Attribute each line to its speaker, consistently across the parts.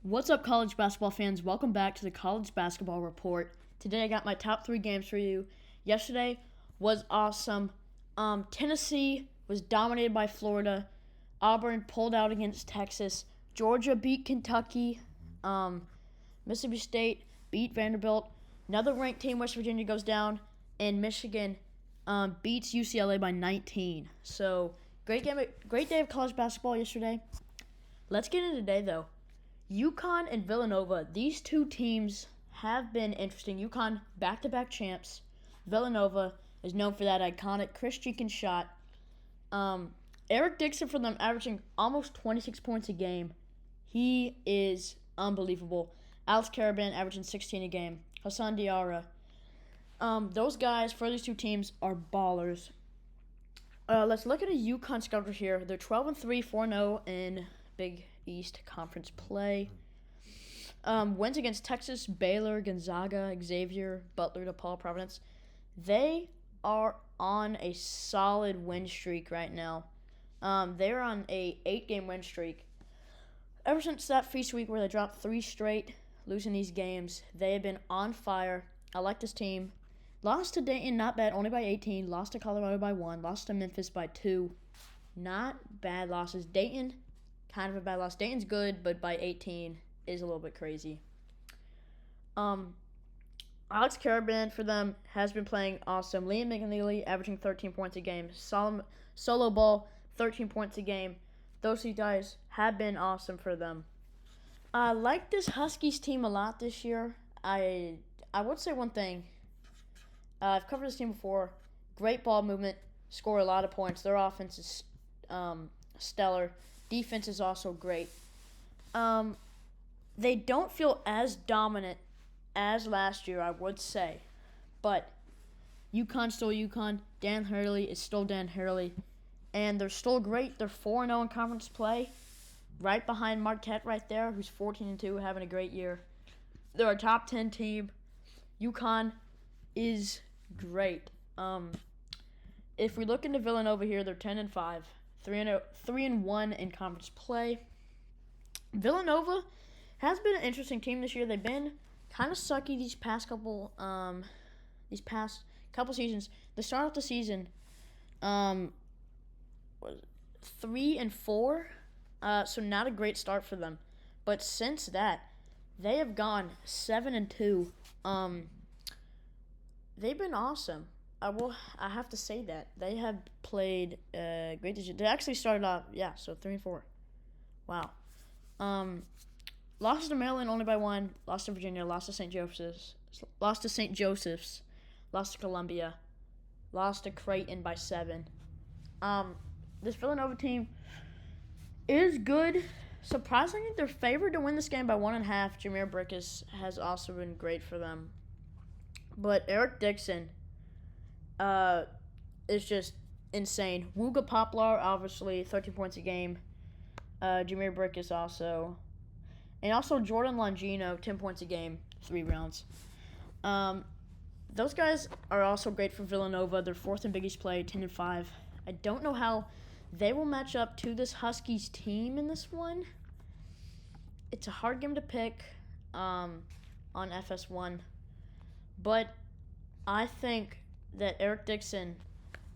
Speaker 1: What's up, college basketball fans? Welcome back to the College Basketball Report. Today I got my top 3 games for you. Yesterday was awesome. Tennessee was dominated by Florida. Auburn pulled out against Texas. Georgia beat Kentucky. Mississippi State beat Vanderbilt. Another ranked team, West Virginia, goes down. And Michigan beats UCLA by 19. So, great day of college basketball yesterday. Let's get into today, though. UConn and Villanova, these two teams have been interesting. UConn, back-to-back champs. Villanova is known for that iconic Chris Jenkins shot. Eric Dixon for them averaging almost 26 points a game. He is unbelievable. Alex Karaban averaging 16 a game. Hassan Diarra. Those guys for these two teams are ballers. Let's look at a UConn schedule here. They're 12-3, 4-0 in Big East Conference play. Wins against Texas, Baylor, Gonzaga, Xavier, Butler, DePaul, Providence. They are on a solid win streak right now. They're on a 8-game win streak. Ever since that feast week where they dropped 3 straight, losing these games, they have been on fire. I like this team. Lost to Dayton, not bad, only by 18. Lost to Colorado by 1. Lost to Memphis by 2. Not bad losses. Dayton, kind of a bad loss. Dayton's good, but by 18 is a little bit crazy. Alex Karaban for them has been playing awesome. Liam McNeely averaging 13 points a game. Solo ball, 13 points a game. Those two guys have been awesome for them. I like this Huskies team a lot this year. I would say one thing. I've covered this team before. Great ball movement, score a lot of points. Their offense is stellar. Defense is also great. They don't feel as dominant as last year, I would say. But UConn's still UConn. Dan Hurley is still Dan Hurley. And they're still great. They're 4-0 in conference play. Right behind Marquette right there, who's 14-2, having a great year. They're a top 10 team. UConn is great. If we look into Villanova here, they're 10-5. 3-1 in conference play. Villanova has been an interesting team this year. They've been kind of sucky these past couple seasons. They start off the season 3-4, so not a great start for them. But since that, they have gone 7-2. They've been awesome. I have to say that. They have played great this year. They actually started off, 3-4. Wow. Lost to Maryland only by 1. Lost to Virginia. Lost to St. Joseph's. Lost to Columbia. Lost to Creighton by 7. This Villanova team is good. Surprisingly, they're favored to win this game by 1.5. Jameer Brickus has also been great for them. But Eric Dixon is just insane. Wooga Poplar, obviously, 13 points a game. Jameer Brickus also. And also Jordan Longino, 10 points a game, 3 rounds. Those guys are also great for Villanova. They're 4th in Big East play, 10-5. I don't know how they will match up to this Huskies team in this one. It's a hard game to pick on FS1. But I think that Eric Dixon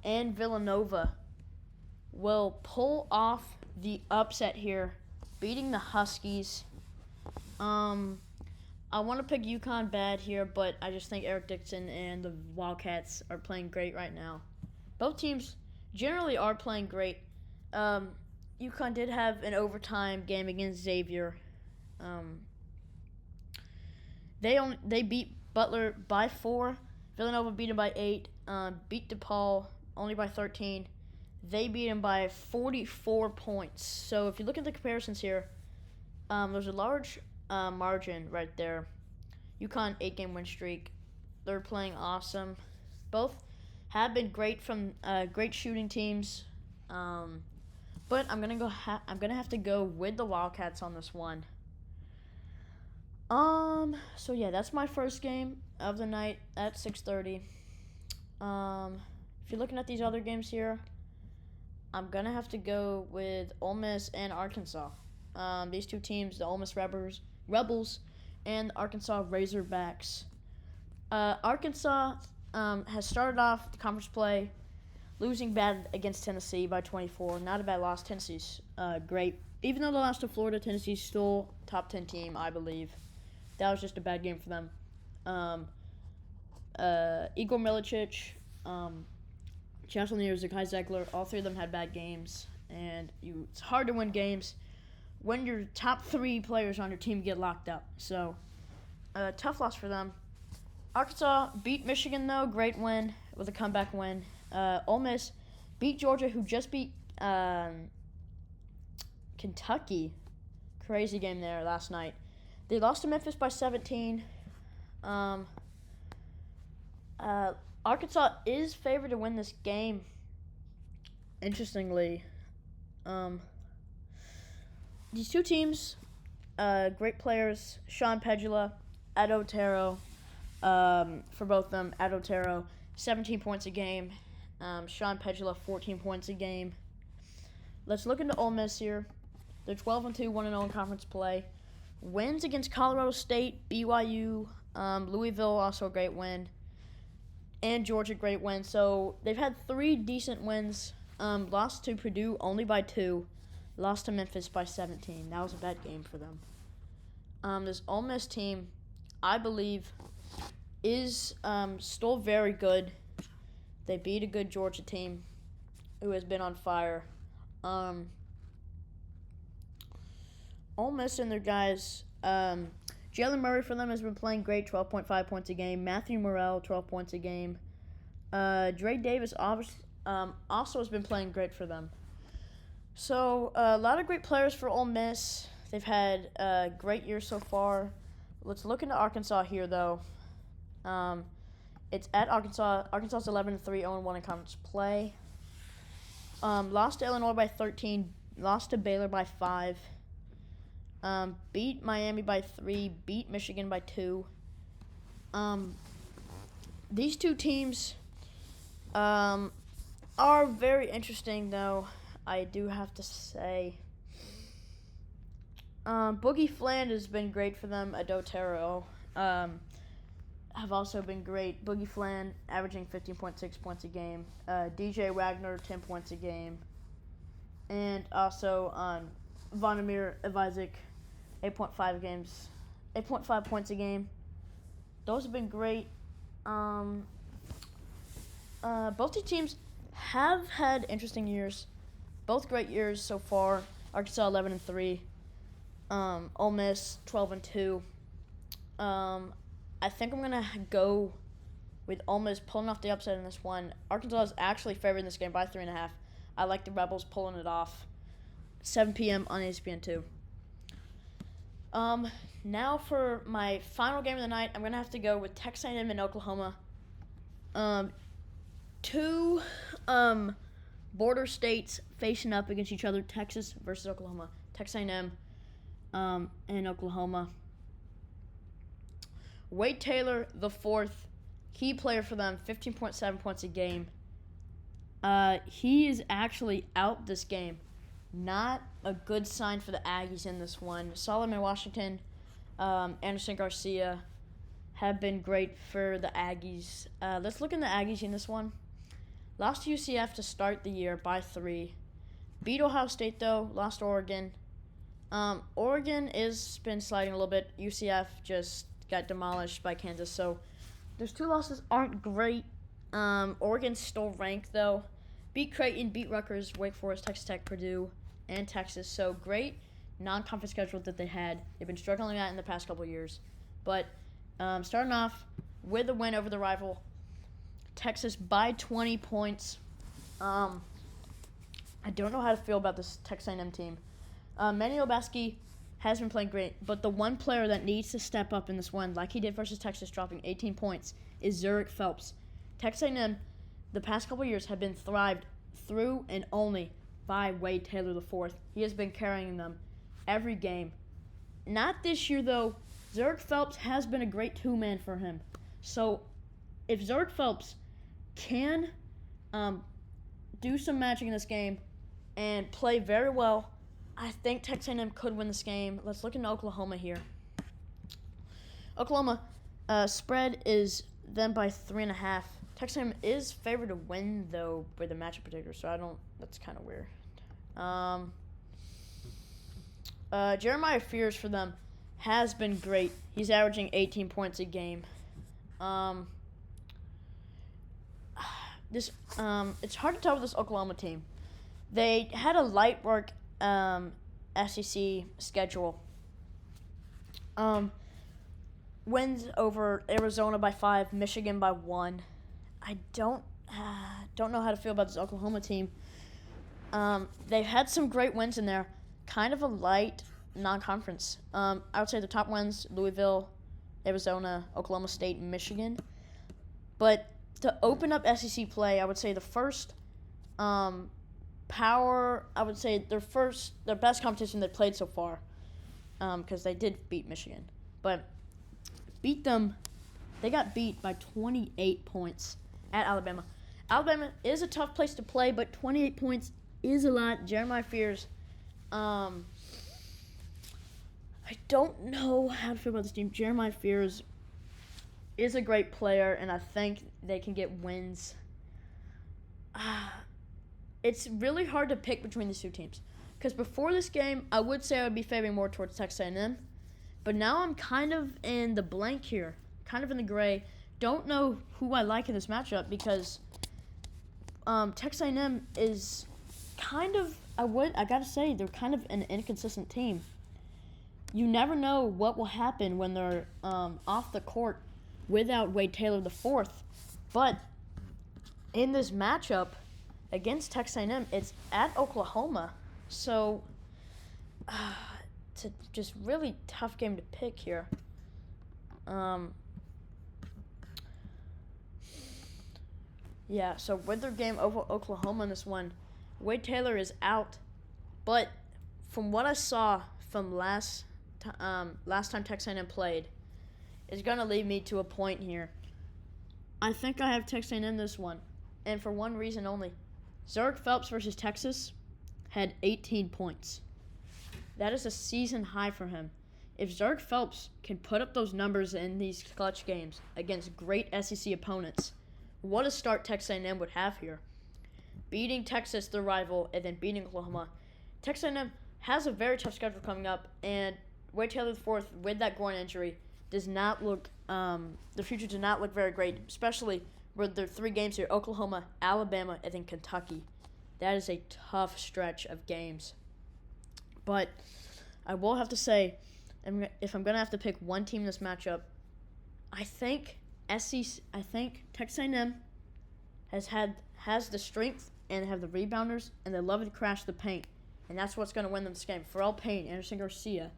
Speaker 1: and Villanova will pull off the upset here, beating the Huskies. I want to pick UConn bad here, but I just think Eric Dixon and the Wildcats are playing great right now. Both teams generally are playing great. UConn did have an overtime game against Xavier. They beat Butler by 4. Villanova beat them by 8. Beat DePaul only by 13. They beat them by 44 points. So if you look at the comparisons here, there's a large margin right there. UConn 8-game win streak. They're playing awesome. Both have been great from great shooting teams. But I'm gonna have to go with the Wildcats on this one. So yeah, that's my first game of the night at 6:30. If you're looking at these other games here, I'm gonna have to go with Ole Miss and Arkansas. These two teams, the Ole Miss Rebels and the Arkansas Razorbacks. Arkansas has started off the conference play losing bad against Tennessee by 24. Not a bad loss. Tennessee's great. Even though they lost to Florida, Tennessee's still top 10 team, I believe. That was just a bad game for them. Igor Milicic, Chancellor Neer, Zakai Zegler, all three of them had bad games. And it's hard to win games when your top 3 players on your team get locked up. So, tough loss for them. Arkansas beat Michigan, though. Great win with a comeback win. Ole Miss beat Georgia, who just beat Kentucky. Crazy game there last night. They lost to Memphis by 17. Arkansas is favored to win this game. Interestingly, these two teams, great players. Sean Pegula, Ed Otero, for both of them. Ed Otero, 17 points a game. Sean Pegula, 14 points a game. Let's look into Ole Miss here. They're 12-2, 1-0 in conference play. Wins against Colorado State, BYU, Louisville, also a great win, and Georgia, great win. So they've had 3 decent wins. Lost to Purdue only by 2. Lost to Memphis by 17. That was a bad game for them. This Ole Miss team, I believe, is still very good. They beat a good Georgia team who has been on fire. Ole Miss and their guys, Jalen Murray for them has been playing great, 12.5 points a game. Matthew Morrell, 12 points a game. Dre Davis also has been playing great for them. So, a lot of great players for Ole Miss. They've had a great year so far. Let's look into Arkansas here, though. It's at Arkansas. Arkansas's 11-3, 0-1 in conference play. Lost to Illinois by 13. Lost to Baylor by 5. Beat Miami by 3. Beat Michigan by 2. These two teams are very interesting, though, I do have to say. Boogie Fland has been great for them. Adotero have also been great. Boogie Fland averaging 15.6 points a game. DJ Wagner, 10 points a game. And also Vonimir Ivizic, 8.5 points a game. Those have been great. Both these teams have had interesting years. Both great years so far. Arkansas 11-3. Ole Miss 12-2. I think I'm gonna go with Ole Miss pulling off the upset in this one. Arkansas is actually favored in this game by 3.5. I like the Rebels pulling it off. 7 p.m. on ESPN2. Now for my final game of the night, I'm gonna have to go with Texas A&M and Oklahoma. Two border states facing up against each other. Texas versus Oklahoma. Texas A&M and Oklahoma. Wade Taylor, the 4th, key player for them, 15.7 points a game. He is actually out this game. Not a good sign for the Aggies in this one. Solomon Washington, Anderson Garcia have been great for the Aggies. Let's look at the Aggies in this one. Lost to UCF to start the year by 3. Beat Ohio State, though. Lost to Oregon. Oregon has been sliding a little bit. UCF just got demolished by Kansas. So those 2 losses aren't great. Oregon's still ranked, though. Beat Creighton, beat Rutgers, Wake Forest, Texas Tech, Purdue, and Texas. So great non-conference schedule that they had. They've been struggling at in the past couple of years. But starting off with a win over the rival, Texas by 20 points. I don't know how to feel about this Texas A&M team. Manny Obaski has been playing great, but the one player that needs to step up in this one, like he did versus Texas, dropping 18 points, is Zurich Phelps. Texas A&M, the past couple of years, have been thrived through and only by Wade Taylor IV. He has been carrying them every game. Not this year, though. Zurich Phelps has been a great 2-man for him. So if Zurich Phelps can do some magic in this game and play very well, I think Texas A&M could win this game. Let's look into Oklahoma here. Oklahoma spread is then by 3.5. Texas A&M is favored to win though by the matchup predictor, so I don't. That's kind of weird. Jeremiah Fears for them has been great. He's averaging 18 points a game. It's hard to tell with this Oklahoma team. They had a light work SEC schedule. Wins over Arizona by 5, Michigan by 1. I don't know how to feel about this Oklahoma team. They've had some great wins in there. Kind of a light non-conference. I would say the top wins: Louisville, Arizona, Oklahoma State, Michigan. But to open up SEC play, I would say the first their best competition they played so far, because they did beat Michigan, but they got beat by 28 points at Alabama. Alabama is a tough place to play, but 28 points is a lot. Jeremiah Fears, I don't know how to feel about this team. Jeremiah Fears is a great player, and I think they can get wins. It's really hard to pick between these two teams, because before this game, I would say I would be favoring more towards Texas A&M, but now I'm kind of in the blank here, kind of in the gray. Don't know who I like in this matchup, because Texas A&M is kind of, I gotta say, they're kind of an inconsistent team. You never know what will happen when they're off the court without Wade Taylor IV. But in this matchup against Texas A&M, it's at Oklahoma. So it's a just really tough game to pick here. Yeah, so with their game over Oklahoma in this one, Wade Taylor is out. But from what I saw from last time Texas A&M played, is going to lead me to a point here. I think I have Texas A&M this one, and for one reason only. Zurich Phelps versus Texas had 18 points. That is a season high for him. If Zurich Phelps can put up those numbers in these clutch games against great SEC opponents, what a start Texas A&M would have here. Beating Texas, their rival, and then beating Oklahoma. Texas A&M has a very tough schedule coming up, and Wade Taylor IV, with that groin injury, does not look the future does not look very great, especially with their 3 games here: Oklahoma, Alabama, and then Kentucky. That is a tough stretch of games. But I will have to say, if I'm gonna have to pick one team in this matchup, I think Texas A&M has the strength and have the rebounders, and they love to crash the paint, and that's what's gonna win them this game. Pharrell Payne, Anderson Garcia,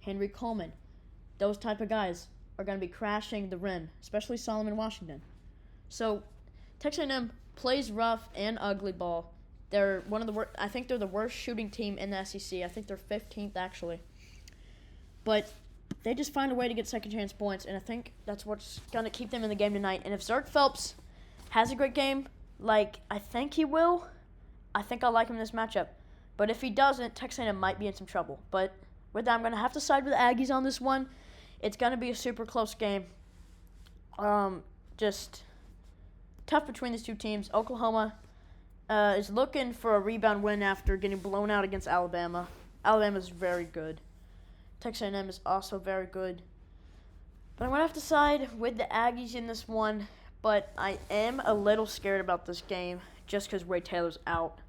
Speaker 1: Henry Coleman, those type of guys are going to be crashing the rim, especially Solomon Washington. So Texas A&M plays rough and ugly ball. They're one of the worst. I think they're the worst shooting team in the SEC. I think they're 15th actually. But they just find a way to get second chance points, and I think that's what's going to keep them in the game tonight. And if Zurich Phelps has a great game, like I think he will, I think I'll like him in this matchup. But if he doesn't, Texas A&M might be in some trouble. But with that, I'm going to have to side with the Aggies on this one. It's going to be a super close game. Just tough between these two teams. Oklahoma is looking for a rebound win after getting blown out against Alabama. Alabama's very good. Texas A&M is also very good. But I'm going to have to side with the Aggies in this one. But I am a little scared about this game just because Wade Taylor's out.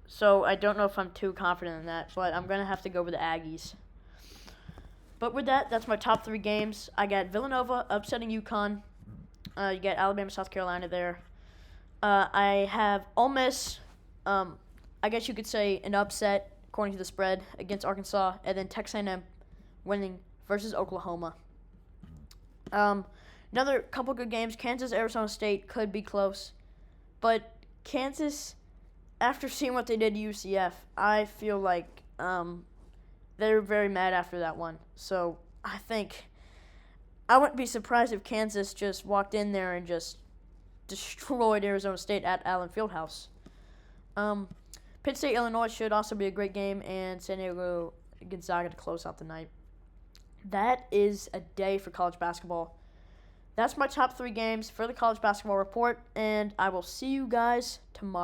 Speaker 1: So I don't know if I'm too confident in that, but I'm going to have to go with the Aggies. But with that, that's my top 3 games. I got Villanova upsetting UConn. You got Alabama, South Carolina there. I have Ole Miss, I guess you could say an upset, according to the spread, against Arkansas. And then Texas A&M winning versus Oklahoma. Another couple good games. Kansas, Arizona State could be close. But Kansas, after seeing what they did to UCF, I feel like they're very mad after that one. So I think I wouldn't be surprised if Kansas just walked in there and just destroyed Arizona State at Allen Fieldhouse. Pitt State, Illinois should also be a great game, and San Diego Gonzaga to close out the night. That is a day for college basketball. That's my top 3 games for the college basketball report, and I will see you guys tomorrow.